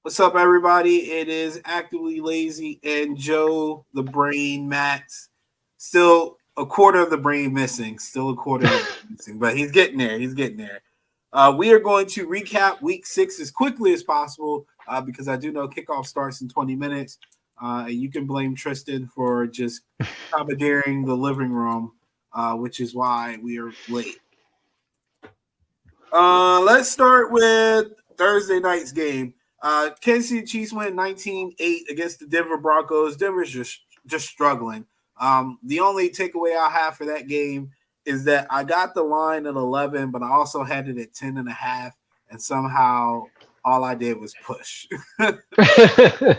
What's up, everybody? It is Actively Lazy and Joe the Brain Matz. Still a quarter of the brain missing. Still a quarter of the brain missing, but he's getting there. He's getting there. We are going to recap Week 6 as quickly as possible because I do know kickoff starts in 20 minutes. And you can blame Tristan for just commandeering the living room, which is why we are late. Let's start with Thursday night's game. Kansas City Chiefs win 19-8 against the Denver Broncos. Denver's just struggling. The only takeaway I have for that game is that I got the line at 11, but I also had it at 10.5, and somehow all I did was push. I was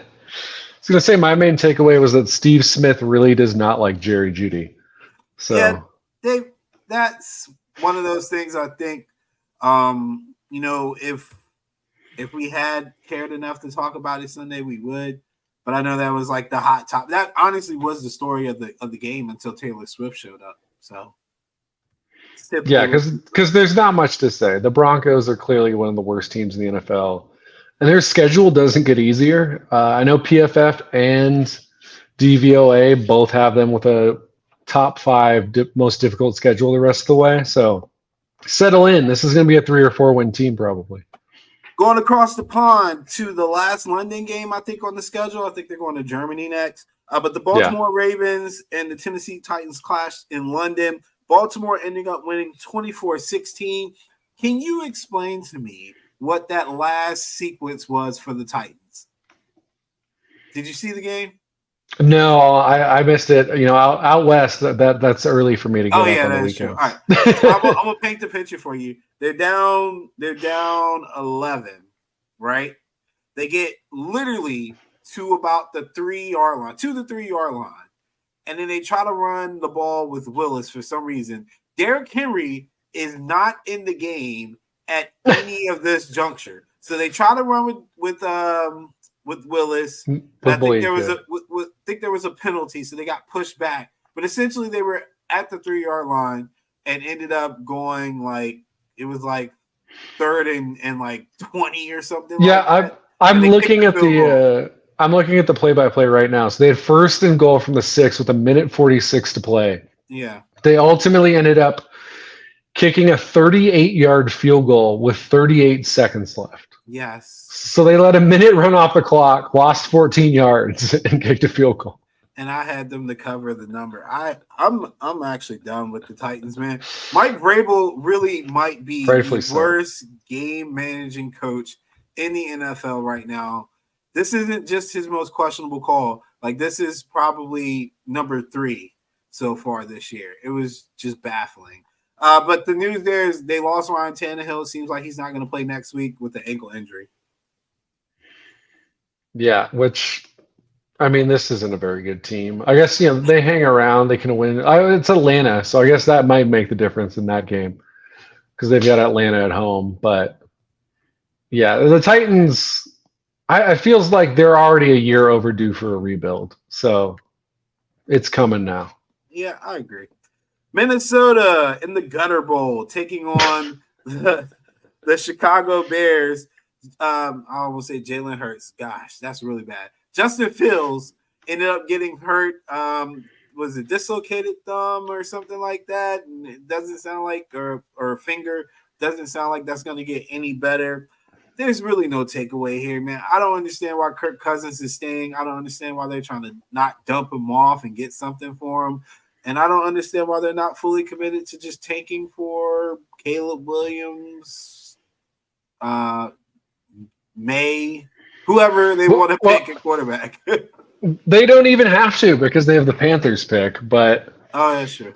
going to say my main takeaway was that Steve Smith really does not like Jerry Jeudy. So yeah, that's one of those things I think, if we had cared enough to talk about it Sunday, we would. But I know that was like the hot top. That honestly was the story of the game until Taylor Swift showed up. So yeah, because there's not much to say. The Broncos are clearly one of the worst teams in the NFL, and their schedule doesn't get easier. I know PFF and DVOA both have them with a top 5 most difficult schedule the rest of the way. So settle in. This is going to be a 3 or 4 win team probably. Going across the pond to the last London game, I think, on the schedule. I think they're going to Germany next. But the Baltimore Ravens and the Tennessee Titans clashed in London. Baltimore ending up winning 24-16. Can you explain to me what that last sequence was for the Titans? Did you see the game? No, I missed it. Out west, that's early for me to get up on the weekend. All right, so I'm gonna paint the picture for you. They're down 11, right? They get literally to about the 3-yard line, to the 3-yard line, and then they try to run the ball with Willis for some reason. Derrick Henry is not in the game at any of this juncture, so they try to run with Willis. I think there was a penalty, so they got pushed back. But essentially, they were at the 3-yard line and ended up going it was 3rd and 20 or something. Yeah, I'm looking at the play-by-play right now. So they had 1st and goal from the 6 with 1:46 to play. Yeah, they ultimately ended up kicking a 38-yard field goal with 38 seconds left. Yes. So they let a minute run off the clock, lost 14 yards, and kicked a field goal. And I had them to cover the number. I'm actually done with the Titans, man. Mike Vrabel really might be the worst game managing coach in the NFL right now. This isn't just his most questionable call. This is probably number 3 so far this year. It was just baffling. But the news there is they lost Ryan Tannehill. It seems like he's not going to play next week with an ankle injury. Yeah, which, this isn't a very good team. I guess, they hang around. They can win. It's Atlanta, so I guess that might make the difference in that game because they've got Atlanta at home. But, yeah, the Titans, it feels like they're already a year overdue for a rebuild. So it's coming now. Yeah, I agree. Minnesota in the Gutter Bowl taking on the Chicago Bears. I almost say Jalen Hurts. Gosh, that's really bad. Justin Fields ended up getting hurt. Was it dislocated thumb or something like that? And it doesn't sound like, or finger, doesn't sound like that's going to get any better. There's really no takeaway here, man. I don't understand why Kirk Cousins is staying. I don't understand why they're trying to not dump him off and get something for him. And I don't understand why they're not fully committed to just tanking for Caleb Williams, May, whoever they want to pick at quarterback. They don't even have to because they have the Panthers pick. But that's true.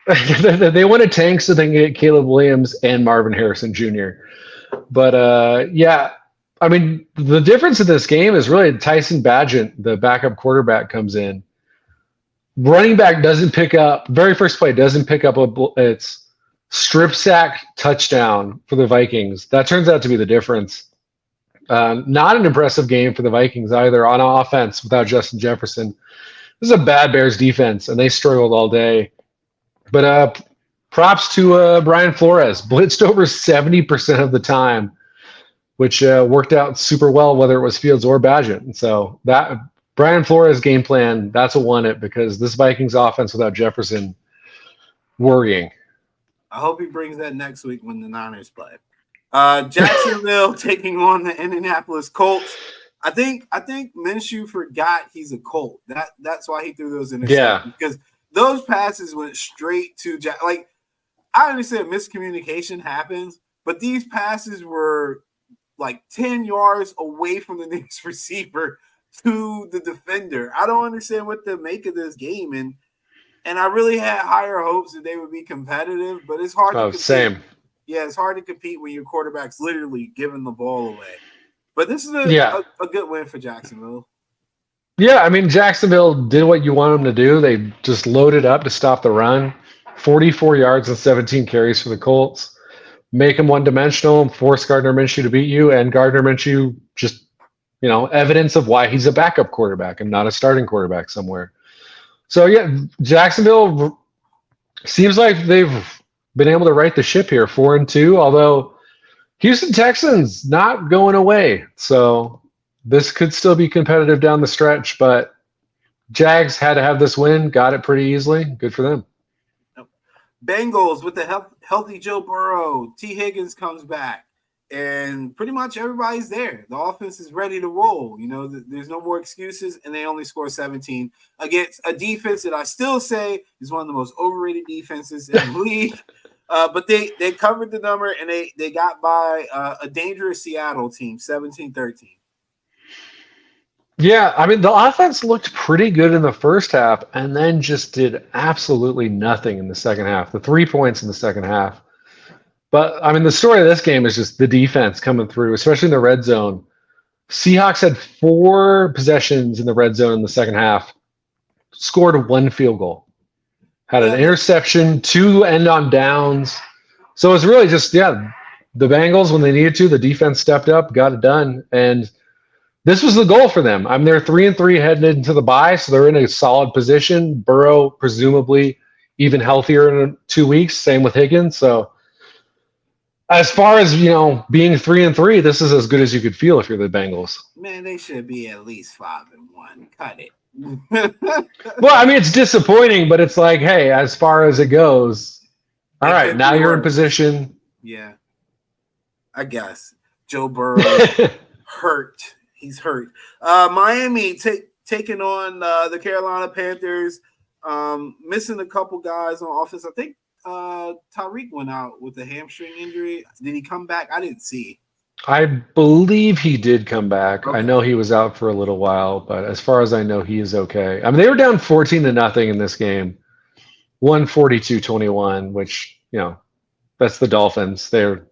They want to tank so they can get Caleb Williams and Marvin Harrison Jr. But the difference in this game is really Tyson Bagent, the backup quarterback, comes in. Running back doesn't pick up, very first play doesn't pick up it's strip sack touchdown for the Vikings. That turns out to be the difference. Not an impressive game for the Vikings either on offense without Justin Jefferson. This is a bad Bears defense, and they struggled all day. But props to Brian Flores. Blitzed over 70% of the time. which worked out super well, whether it was Fields or Badgett. And so that Brian Flores game plan, that's what won it, because this Vikings offense without Jefferson, worrying. I hope he brings that next week when the Niners play. Jacksonville taking on the Indianapolis Colts. I think Minshew forgot he's a Colt. That's why he threw those interceptions. Yeah. Because those passes went straight to like, I understand miscommunication happens, but these passes were like 10 yards away from the next receiver to the defender. I don't understand what to make of this game, and I really had higher hopes that they would be competitive, but it's hard to compete. Same. Yeah, it's hard to compete when your quarterback's literally giving the ball away. But this is a good win for Jacksonville. Yeah, I mean, Jacksonville did what you want them to do. They just loaded up to stop the run. 44 yards and 17 carries for the Colts. Make them one-dimensional, force Gardner Minshew to beat you, and Gardner Minshew just, evidence of why he's a backup quarterback and not a starting quarterback somewhere. So, yeah, Jacksonville seems like they've been able to right the ship here, 4-2, although Houston Texans not going away. So this could still be competitive down the stretch, but Jags had to have this win, got it pretty easily. Good for them. Bengals with the healthy Joe Burrow. T. Higgins comes back, and pretty much everybody's there. The offense is ready to roll. There's no more excuses, and they only score 17 against a defense that I still say is one of the most overrated defenses in the league. But they covered the number, and they got by a dangerous Seattle team, 17-13. Yeah, I mean, the offense looked pretty good in the first half and then just did absolutely nothing in the second half. The 3 points in the second half. But, I mean, the story of this game is just the defense coming through, especially in the red zone. Seahawks had 4 possessions in the red zone in the second half, scored 1 field goal. Had an interception, 2 end on downs. So it was really just, the Bengals, when they needed to, the defense stepped up, got it done. And this was the goal for them. I mean, they're 3-3 heading into the bye, so they're in a solid position. Burrow, presumably, even healthier in 2 weeks. Same with Higgins. So as far as, being 3-3, this is as good as you could feel if you're the Bengals. Man, they should be at least 5-1. Cut it. Well, I mean, it's disappointing, but it's like, hey, as far as it goes, all right, now you're in position. Yeah, I guess. Joe Burrow hurt. He's hurt. Miami taking on the Carolina Panthers, missing a couple guys on offense. I think Tyreek went out with a hamstring injury. Did he come back? I didn't see. I believe he did come back. Okay. I know he was out for a little while, but as far as I know, he is okay. I mean, they were down 14-0 in this game, 142-21, which, that's the Dolphins. They're,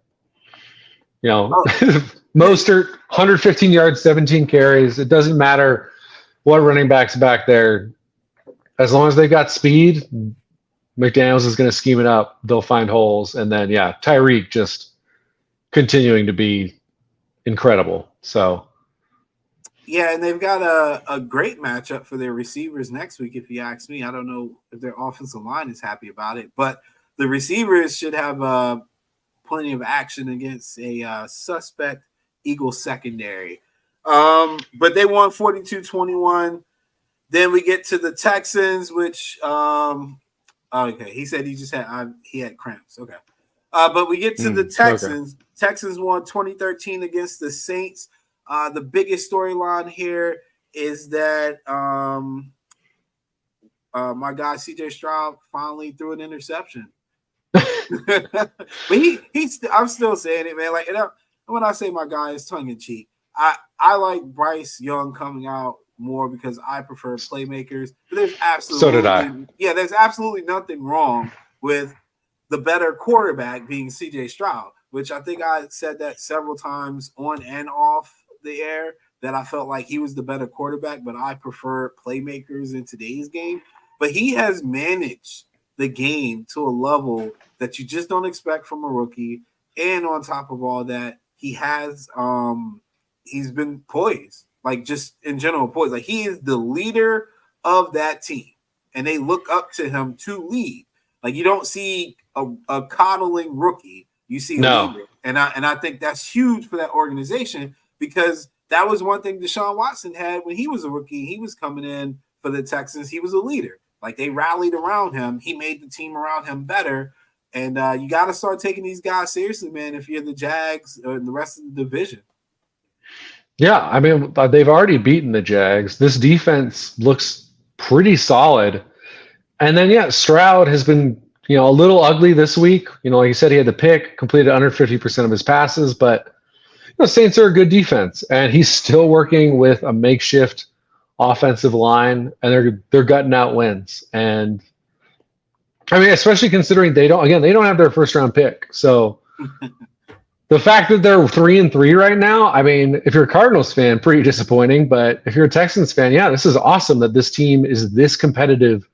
Mostert, 115 yards, 17 carries. It doesn't matter what running back's back there. As long as they've got speed, McDaniels is going to scheme it up. They'll find holes. And then, Tyreek just continuing to be incredible. So, yeah, and they've got a great matchup for their receivers next week, if you ask me. I don't know if their offensive line is happy about it, but the receivers should have plenty of action against a suspect Eagles secondary. But they won 42-21. Then we get to the Texans, which okay, he said he had cramps. Okay. But we get to the Texans. Okay. Texans won 2013 against the Saints. The biggest storyline here is that my guy CJ Stroud finally threw an interception. But I'm still saying it, man. Like, when I say my guy, it's tongue in cheek. I like Bryce Young coming out more because I prefer playmakers. But there's absolutely so did I. Yeah, there's absolutely nothing wrong with the better quarterback being CJ Stroud, which I think I said that several times on and off the air, that I felt like he was the better quarterback, but I prefer playmakers in today's game. But he has managed the game to a level that you just don't expect from a rookie. And on top of all that, he has he's been poised, like just in general poised. Like, he is the leader of that team, and they look up to him to lead. Like, you don't see a coddling rookie You see a No. leader, and I think that's huge for that organization because that was one thing Deshaun Watson had when he was a rookie. He was coming in for the Texans. He was a leader. Like they rallied around him. He made the team around him better. And you got to start taking these guys seriously, man, if you're the Jags or the rest of the division. Yeah, I mean, they've already beaten the Jags. This defense looks pretty solid. And then, yeah, Stroud has been, a little ugly this week. Like you said, he had the pick, completed under 50% of his passes, but Saints are a good defense, and he's still working with a makeshift offensive line, and they're gutting out wins. And I mean, especially considering they don't have their first round pick. So the fact that they're 3-3 right now, I mean, if you're a Cardinals fan, pretty disappointing. But if you're a Texans fan, yeah, this is awesome that this team is this competitive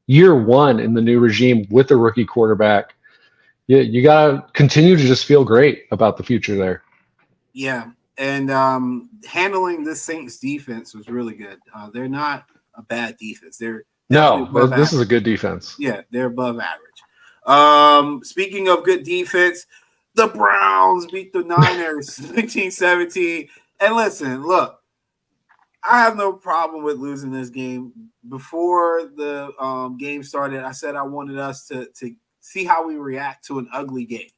year one in the new regime with the rookie quarterback. You got to continue to just feel great about the future there. Yeah, and handling this Saints defense was really good. They're not a bad defense. This is a good defense. Yeah, they're above average. Speaking of good defense, the Browns beat the Niners 19-17. And listen, look, I have no problem with losing this game. Before the game started, I said I wanted us to see how we react to an ugly game.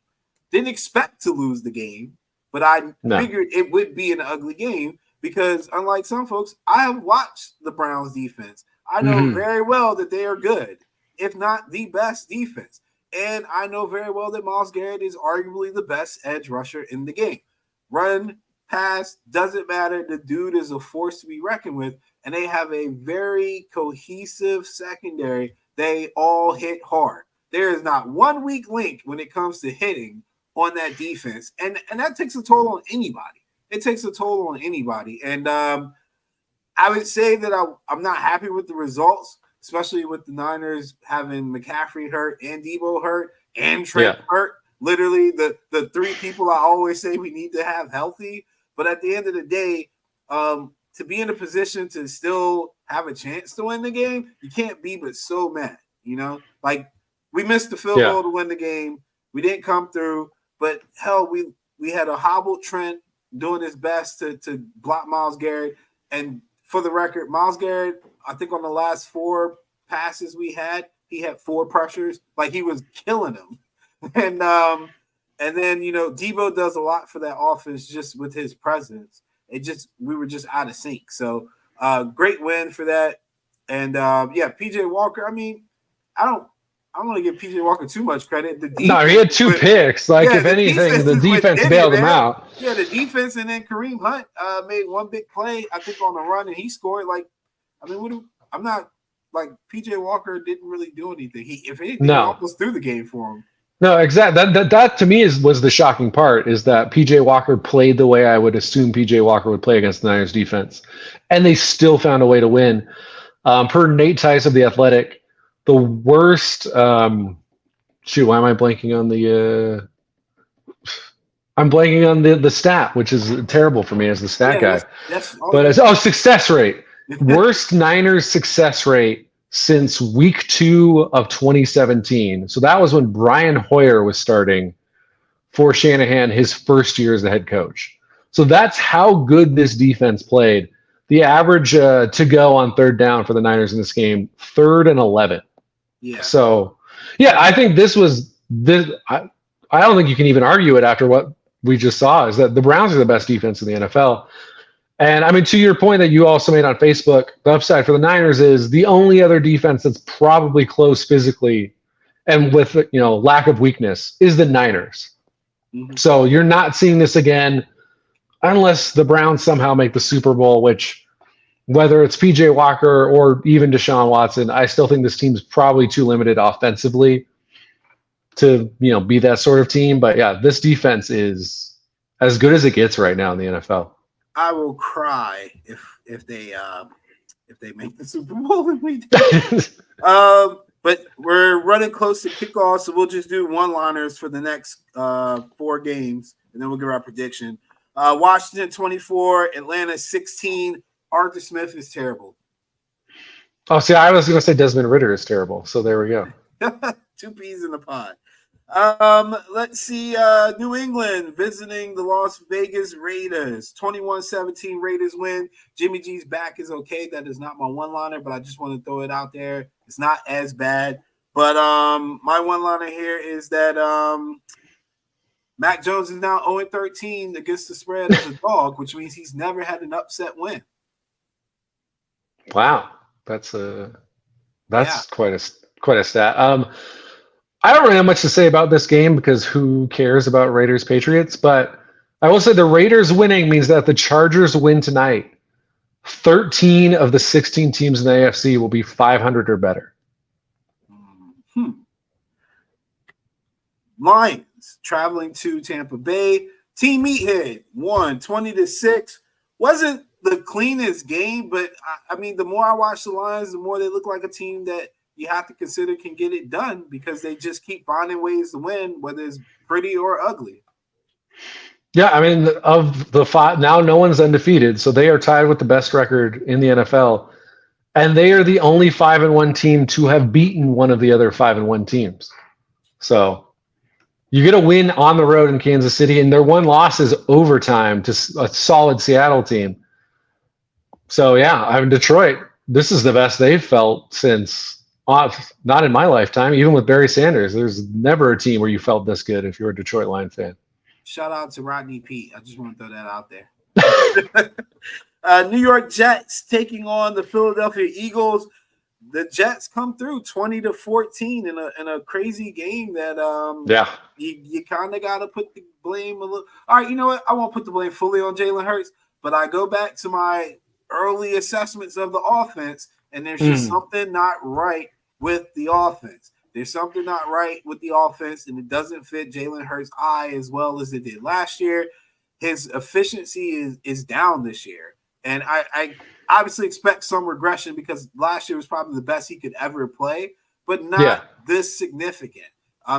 Didn't expect to lose the game, but I figured it would be an ugly game because unlike some folks, I have watched the Browns defense. I know very well that they are good, if not the best defense. And I know very well that Myles Garrett is arguably the best edge rusher in the game. Run, pass, doesn't matter. The dude is a force to be reckoned with. And they have a very cohesive secondary. They all hit hard. There is not one weak link when it comes to hitting on that defense. And that takes a toll on anybody. It takes a toll on anybody. And I would say that I'm not happy with the results, especially with the Niners having McCaffrey hurt and Debo hurt and Trent hurt. Literally the three people I always say we need to have healthy. But at the end of the day, to be in a position to still have a chance to win the game, you can't be but so mad, Like we missed the field goal to win the game. We didn't come through, but hell, we had a hobbled Trent doing his best to block Myles Garrett. And for the record, Myles Garrett, I think on the last 4 passes we had, he had 4 pressures. Like he was killing them. And then, Debo does a lot for that offense just with his presence. We were just out of sync. So great win for that. And PJ Walker, I mean, I don't want to give PJ Walker too much credit. He had 2 picks. If anything, the defense bailed him out. Yeah, the defense, and then Kareem Hunt made one big play, I think, on the run, and he scored. I'm not like PJ Walker didn't really do anything. If anything, he almost threw the game for him. No, exactly. That to me was the shocking part, is that PJ Walker played the way I would assume PJ Walker would play against the Niners defense, and they still found a way to win. Per Nate Tice of The Athletic, the worst. Why am I blanking on the? I'm blanking on the stat, which is terrible for me as the stat guy. Success rate. Worst Niners success rate since week 2 of 2017. So that was when Brian Hoyer was starting for Shanahan his first year as the head coach. So that's how good this defense played. The average to go on 3rd down for the Niners in this game, 3rd and 11. Yeah. So, I think this was this. I don't think you can even argue it after what we just saw, is that the Browns are the best defense in the NFL. And I mean, to your point that you also made on Facebook, the upside for the Niners is the only other defense that's probably close physically and with lack of weakness is the Niners. Mm-hmm. So you're not seeing this again unless the Browns somehow make the Super Bowl, which, whether it's PJ Walker or even Deshaun Watson, I still think this team's probably too limited offensively to be that sort of team. But yeah, this defense is as good as it gets right now in the NFL. I will cry if they make the Super Bowl and we do. But we're running close to kickoff, so we'll just do one-liners for the next 4 games, and then we'll give our prediction. Washington 24, Atlanta 16. Arthur Smith is terrible. Oh, see, I was going to say Desmond Ridder is terrible, so there we go. 2 peas in the pod. Let's see. New England visiting the Las Vegas Raiders. 21-17 Raiders win. Jimmy G's back is okay. That is not my one-liner, but I just want to throw it out there. It's not as bad. But my one-liner here is that Mac Jones is now 0-13 against the spread as a dog, which means he's never had an upset win. Wow, that's quite a stat. I don't really have much to say about this game because who cares about Raiders Patriots? But I will say the Raiders winning means that the Chargers win tonight. 13 of the 16 teams in the AFC will be 500 or better. Lions traveling to Tampa Bay. Team Meathead won 20-6. Wasn't the cleanest game, but I mean, the more I watch the Lions, the more they look like a team that you have to consider can get it done because they just keep finding ways to win, whether it's pretty or ugly. Yeah, I mean, of the five, now no one's undefeated, so they are tied with the best record in the NFL, and they are the only 5-1 team to have beaten one of the other 5-1 teams. So you get a win on the road in Kansas City, and their one loss is overtime to a solid Seattle team. So yeah, I'm Detroit. This is the best they've felt since. Not in my lifetime. Even with Barry Sanders, there's never a team where you felt this good if you're a Detroit Lion fan. Shout out to Rodney Peete. I just want to throw that out there. New York Jets taking on the Philadelphia Eagles. The Jets come through 20-14 in a crazy game that you kind of got to put the blame a little. All right, you know what? I won't put the blame fully on Jalen Hurts, but I go back to my early assessments of the offense, and there's just something not right with the offense. There's something not right with the offense, and it doesn't fit Jalen Hurts' eye as well as it did last year. His efficiency is down this year, and I obviously expect some regression because last year was probably the best he could ever play, but not this significant.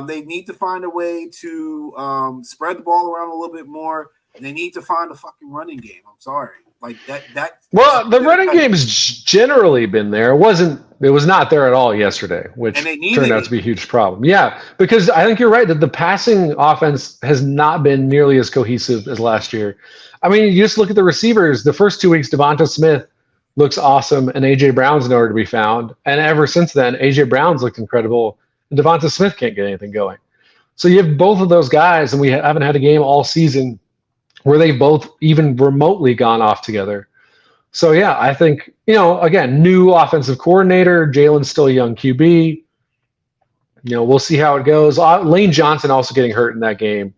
They need to find a way to spread the ball around a little bit more. They need to find a fucking running game. I'm sorry. Like that. Well, the running game's generally been there. It was not there at all yesterday, which turned out to be a huge problem. Yeah, because I think you're right that the passing offense has not been nearly as cohesive as last year. I mean, you just look at the receivers. The first 2 weeks, Devonta Smith looks awesome, and A.J. Brown's nowhere to be found. And ever since then, A.J. Brown's looked incredible, and Devonta Smith can't get anything going. So you have both of those guys, and we haven't had a game all season where they've both even remotely gone off together. So, yeah, I think, again, new offensive coordinator, Jalen's still a young QB. We'll see how it goes. Lane Johnson also getting hurt in that game.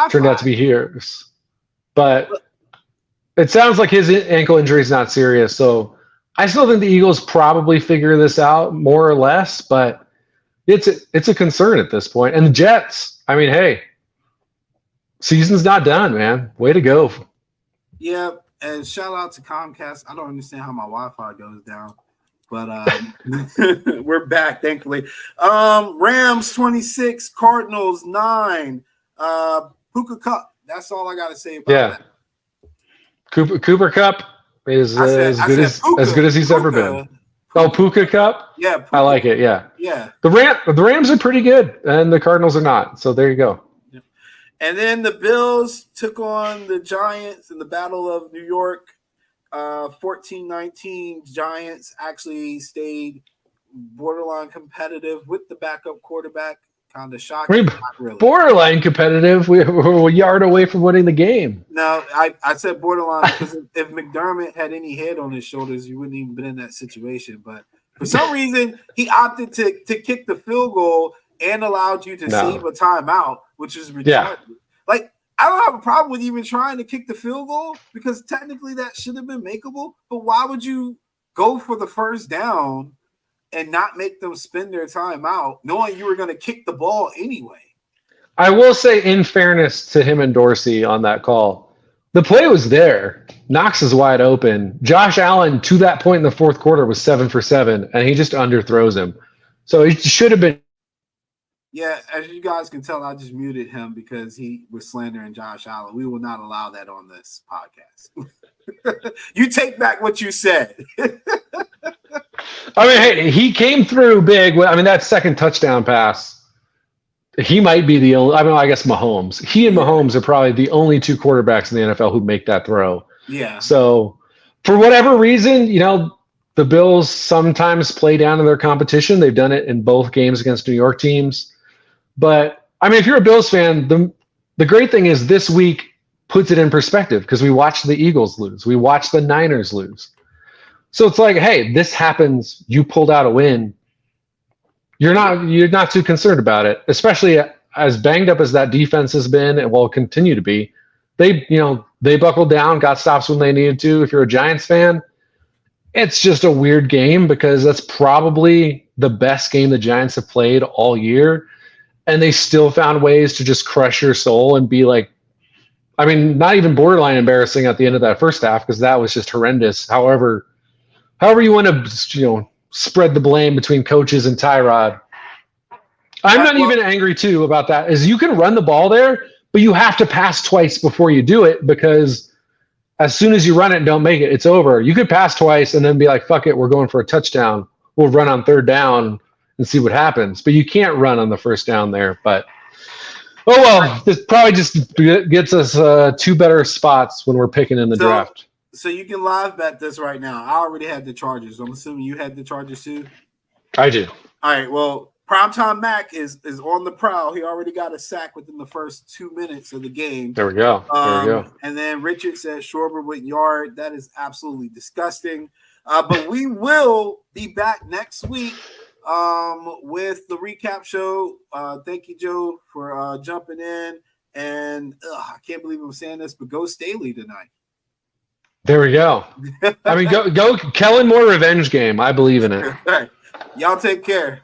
Turned out to be his. But it sounds like his ankle injury is not serious. So I still think the Eagles probably figure this out more or less, but it's a concern at this point. And the Jets, I mean, hey, season's not done, man. Way to go. Yeah, and shout out to Comcast. I don't understand how my Wi-Fi goes down, but we're back, thankfully. Rams 26, Cardinals 9. Puka Cup. That's all I got to say about that. Cooper Cup is as good as he's ever been. Oh, Puka Cup? Yeah. Puka. I like it, yeah. Yeah. The Rams are pretty good, and the Cardinals are not. So there you go. And then the Bills took on the Giants in the Battle of New York. 14-19. Giants actually stayed borderline competitive with the backup quarterback. Kind of shocking. I mean, not really. Borderline competitive. We're a yard away from winning the game. No, I said borderline because if McDermott had any head on his shoulders, you wouldn't even been in that situation. But for some reason, he opted to kick the field goal and allowed you to save a timeout, which is retarded. Yeah. Like, I don't have a problem with even trying to kick the field goal because technically that should have been makeable. But why would you go for the first down and not make them spend their timeout knowing you were going to kick the ball anyway? I will say, in fairness to him and Dorsey on that call, the play was there. Knox is wide open. Josh Allen, to that point in the fourth quarter, was 7 for 7, and he just underthrows him. So it should have been. Yeah, as you guys can tell, I just muted him because he was slandering Josh Allen. We will not allow that on this podcast. You take back what you said. I mean, hey, he came through big. I mean, that second touchdown pass, he might be the only. I mean, I guess Mahomes. He and Mahomes are probably the only two quarterbacks in the NFL who make that throw. Yeah. So, for whatever reason, the Bills sometimes play down to their competition. They've done it in both games against New York teams. But I mean, if you're a Bills fan, the great thing is this week puts it in perspective because we watched the Eagles lose, we watched the Niners lose. So it's like, hey, this happens. You pulled out a win. You're not too concerned about it, especially as banged up as that defense has been and will continue to be. They buckled down, got stops when they needed to. If you're a Giants fan, it's just a weird game because that's probably the best game the Giants have played all year, and they still found ways to just crush your soul and be like, I mean, not even borderline embarrassing at the end of that first half because that was just horrendous. However you want to, spread the blame between coaches and Tyrod. I'm not even angry too about that. Is you can run the ball there, but you have to pass twice before you do it because as soon as you run it and don't make it, it's over. You could pass twice and then be like, fuck it, we're going for a touchdown. We'll run on third down and see what happens. But you can't run on the first down there. But oh well, this probably just gets us two better spots when we're picking in the draft. So you can live bet this right now. I already had the Chargers. I'm assuming you had the Chargers too? I do. All right. Well, Primetime Mac is on the prowl. He already got a sack within the first 2 minutes of the game. There we go. And then Richard said Schwarber with yard. That is absolutely disgusting. But we will be back next week with the recap show. Thank you, Joe, for jumping in. And I can't believe I'm saying this, but go Staley tonight. There we go. I mean, go Kellen Moore revenge game. I believe in it. All right. Y'all take care.